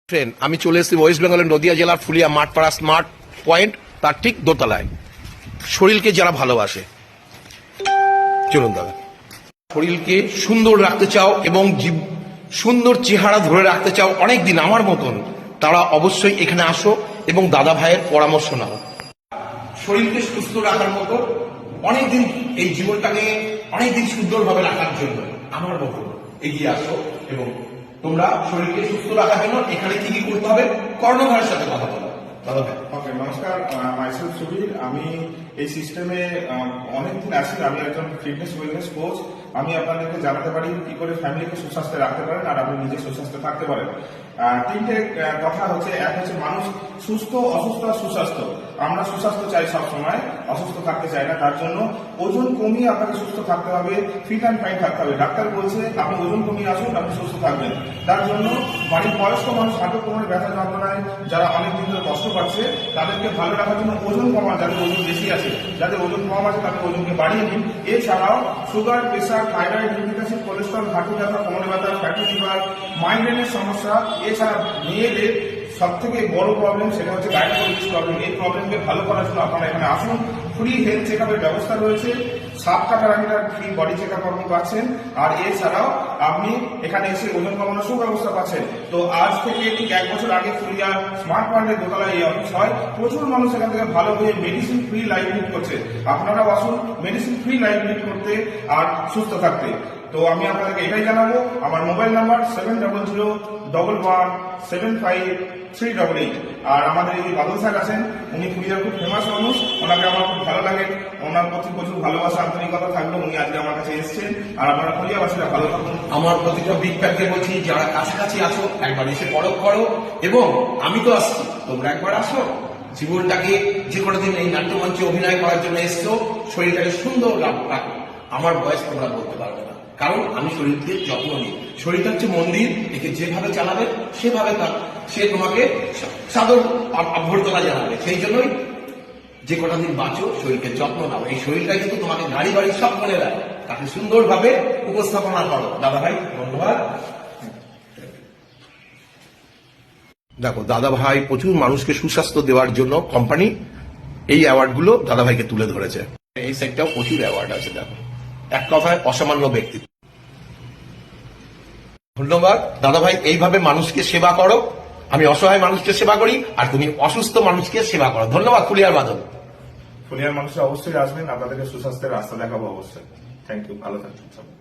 Train আমি চলে এসেছি ওয়েস্ট বেঙ্গলের নদিয়া জেলার ফুলিয়া মাঠপাড়া স্মার্ট পয়েন্ট, তার ঠিক দোতলায়। শরীরকে যারা ভালোবাসে, চলুন দাদা, শরীরকে সুন্দর রাখতে চাও এবং সুন্দর চেহারা ধরে রাখতে চাও অনেকদিন আমার মতন, তারা অবশ্যই এখানে আসো এবং দাদা ভাইয়ের পরামর্শ নাও। শরীরকে সুস্থ রাখার মতো অনেকদিন, এই জীবনটাকে অনেকদিন সুন্দরভাবে রাখার জন্য আমার মতো এগিয়ে আসো এবং তোমরা শরীরকে সুস্থ রাখার জন্য এখানে কি কি করতে হবে কর্ণধারের সাথে কথা বলো। ওকে, নমস্কার, মাইসেলফ সুবীর। আমি এই সিস্টেমে অনেকদিন আছি। আমি একজন ফিটনেস ওয়েলনেস কোচ। আমি আপনাদেরকে জানাতে পারি কি করে ফ্যামিলিকে সুস্বাস্থ্যে রাখতে পারেন আর আপনি নিজে সুস্বাস্থ্যে থাকতে পারেন। তিনটে কথা হচ্ছে, এক হচ্ছে মানুষ সুস্থ, অসুস্থ আর সুস্বাস্থ্য। আমরা সুস্বাস্থ্য চাই সব সময়, অসুস্থ থাকতে চাই না। তার জন্য ওজন কমিয়ে আপনাকে সুস্থ থাকতে হবে, ফিট অ্যান্ড ফাইন থাকতে হবে। ডাক্তার বলছে আপনি ওজন কমিয়ে আসুন, আপনি সুস্থ থাকবেন। তার জন্য বাড়ির বয়স্ক মানুষ, হাঁটু কোমরে ব্যথা যন্ত্রণায় যারা অনেকদিন ধরে কষ্ট পাচ্ছে, তাদেরকে ভালো রাখার জন্য ওজন কমান, যাদের ওজন বেশি আছে, যাদের ওজন কম আছে তাদের ওজনকে বাড়িয়ে দিন। এছাড়াও sugar, pressure, thyroid, uric acid, cholesterol, হাঁটু ব্যথা, কোমরে ব্যথা, ফ্যাটি লিভার, মাইগ্রেনের সমস্যা, এছাড়া মেয়েদের সব থেকে বড় প্রবলেম সেটা হচ্ছে গাইনোকোলজিস্ট প্রবলেম। এই প্রবলেমকে ভালো করার জন্য আপনারা এখানে আসুন। ফ্রি হেলথ চেক আপের ব্যবস্থা রয়েছে, 7 টাকার একটা ফ্রি বডি চেক আপ আপনি পাচ্ছেন। আর এছাড়াও আপনি এখানে এসে ওজন কমানোর সুব্যবস্থা পাচ্ছেন। তো আজ থেকে ঠিক 1 বছর আগে ফুলিয়া স্মার্ট পয়েন্টের দোতলায় এই অফিস হয়। প্রচুর মানুষ এখান থেকে ভালো হয়ে মেডিসিন ফ্রি লাইফ লিড করছে। আপনারাও আসুন মেডিসিন ফ্রি লাইফ লিড করতে আর সুস্থ থাকতে। তো আমি আপনাদেরকে এটাই জানাবো। আমার মোবাইল নাম্বার 7001175388। আর আমাদের এই বাদল স্যার আছেন, উনি ফুলিয়ার খুব ফেমাস মানুষ। ওনাকে আমার খুব ভালো লাগে, ওনার প্রতি প্রচুর ভালোবাসা, আন্তরিকতা থাকবে। উনি আজকে আমার কাছে এসেছেন। আর আপনারা ফুলিয়াবাসীরা ভালো থাকুন। আমার প্রতিটা বিগ প্যাককে বলছি, যারা কাছাকাছি আছো একবার এসে পরখ করো, এবং আমি তো আসছি, তোমরা একবার আসো। জীবনটাকে যে কোনো দিন এই নাট্যমঞ্চে অভিনয় করার জন্য এসছো, শরীরটাকে সুন্দর রাখো। আমার বয়স তোমরা বলতে পারবে না, কারণ আমি শরীরকে যত্ন নিই। শরীরটা হচ্ছে মন্দির, একে যেভাবে চালাবে সেভাবে সে তোমাকে সাদর অভ্যর্থনা জানাবে। সেই জন্যই যে কটা দিন বাঁচো শরীরকে যত্ন নাও। এই শরীরটা কিন্তু তোমাকে গাড়ি বাড়ি সব মনে দেয়, তাকে সুন্দরভাবে উপস্থাপনা করো। দাদা ভাই ধন্যবাদ। দেখো, দাদা ভাই প্রচুর মানুষকে সুস্বাস্থ্য দেওয়ার জন্য কোম্পানি এই অ্যাওয়ার্ডগুলো দাদা ভাইকে তুলে ধরেছে। এই সেক্টরেও প্রচুর অ্যাওয়ার্ড আছে। দেখো, এক কথায় অসামান্য ব্যক্তিত্ব। ধন্যবাদ দাদা ভাই, এইভাবে মানুষকে সেবা করো। আমি অসহায় মানুষকে সেবা করি আর তুমি অসুস্থ মানুষকে সেবা করো। ধন্যবাদ ফুলিয়ার বাদল। ফুলিয়ার মানুষরা অবশ্যই আসবেন, আপনাদেরকে সুস্বাস্থ্যের রাস্তা দেখাবো অবশ্যই। থ্যাংক ইউ, ভালো থাকবেন সবাই।